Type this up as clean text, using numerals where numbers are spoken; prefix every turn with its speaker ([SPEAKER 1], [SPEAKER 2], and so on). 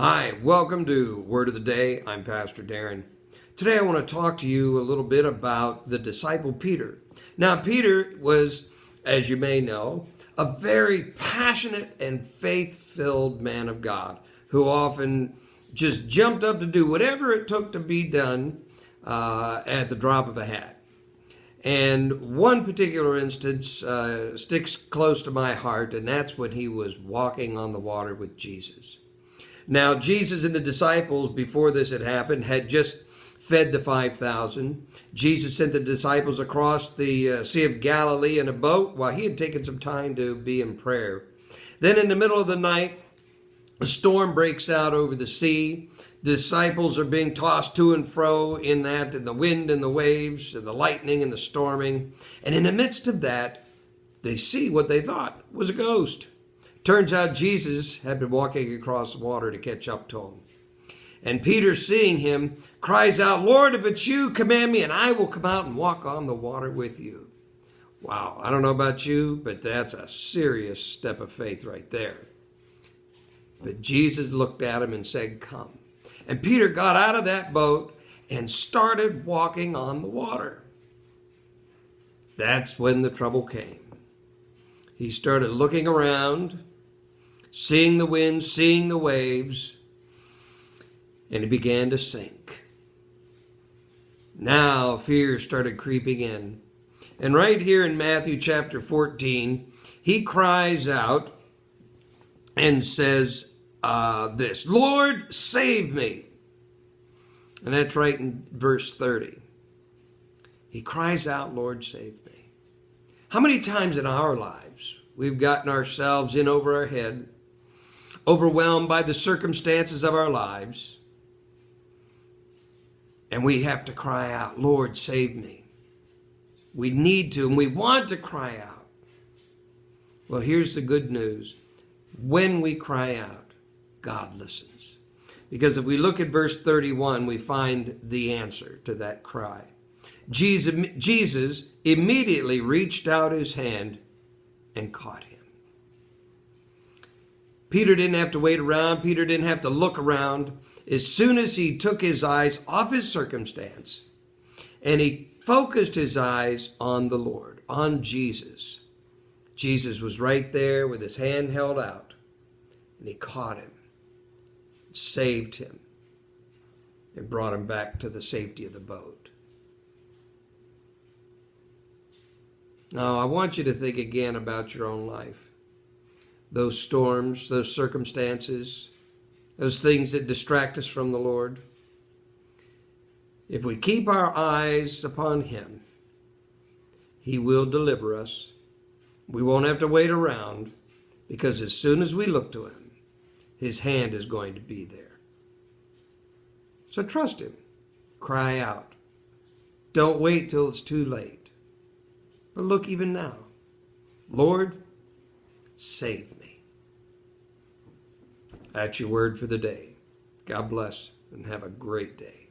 [SPEAKER 1] Hi, welcome to Word of the Day. I'm Pastor Darren. Today I want to talk to you a little bit about the disciple Peter. Now, Peter was, as you may know, a very passionate and faith-filled man of God who often just jumped up to do whatever it took to be done at the drop of a hat. And one particular instance sticks close to my heart, and that's when he was walking on the water with Jesus. Now, Jesus and the disciples, before this had happened, had just fed the 5,000. Jesus sent the disciples across the Sea of Galilee in a boat while he had taken some time to be in prayer. Then in the middle of the night, a storm breaks out over the sea. The disciples are being tossed to and fro in the wind and the waves and the lightning and the storming. And in the midst of that, they see what they thought was a ghost. Turns out Jesus had been walking across the water to catch up to him. And Peter, seeing him, cries out, "Lord, if it's you, command me, and I will come out and walk on the water with you." Wow, I don't know about you, but that's a serious step of faith right there. But Jesus looked at him and said, "Come." And Peter got out of that boat and started walking on the water. That's when the trouble came. He started looking around, seeing the wind, seeing the waves, and he began to sink. Now fear started creeping in. And right here in Matthew chapter 14, he cries out and says this, "Lord, save me." And that's right in verse 30. He cries out, "Lord, save me." How many times in our lives we've gotten ourselves in over our head, overwhelmed by the circumstances of our lives, and we have to cry out, "Lord, save me." We need to, and we want to cry out. Well, here's the good news. When we cry out, God listens. Because if we look at verse 31, we find the answer to that cry. Jesus immediately reached out his hand and caught him. Peter didn't have to wait around. Peter didn't have to look around. As soon as he took his eyes off his circumstance and he focused his eyes on the Lord, on Jesus, Jesus was right there with his hand held out, and he caught him, saved him, and brought him back to the safety of the boat. Now, I want you to think again about your own life. Those storms, those circumstances, those things that distract us from the Lord. If we keep our eyes upon him, he will deliver us. We won't have to wait around, because as soon as we look to him, his hand is going to be there. So trust him. Cry out. Don't wait till it's too late. But look even now. Lord, save me. That's your word for the day. God bless and have a great day.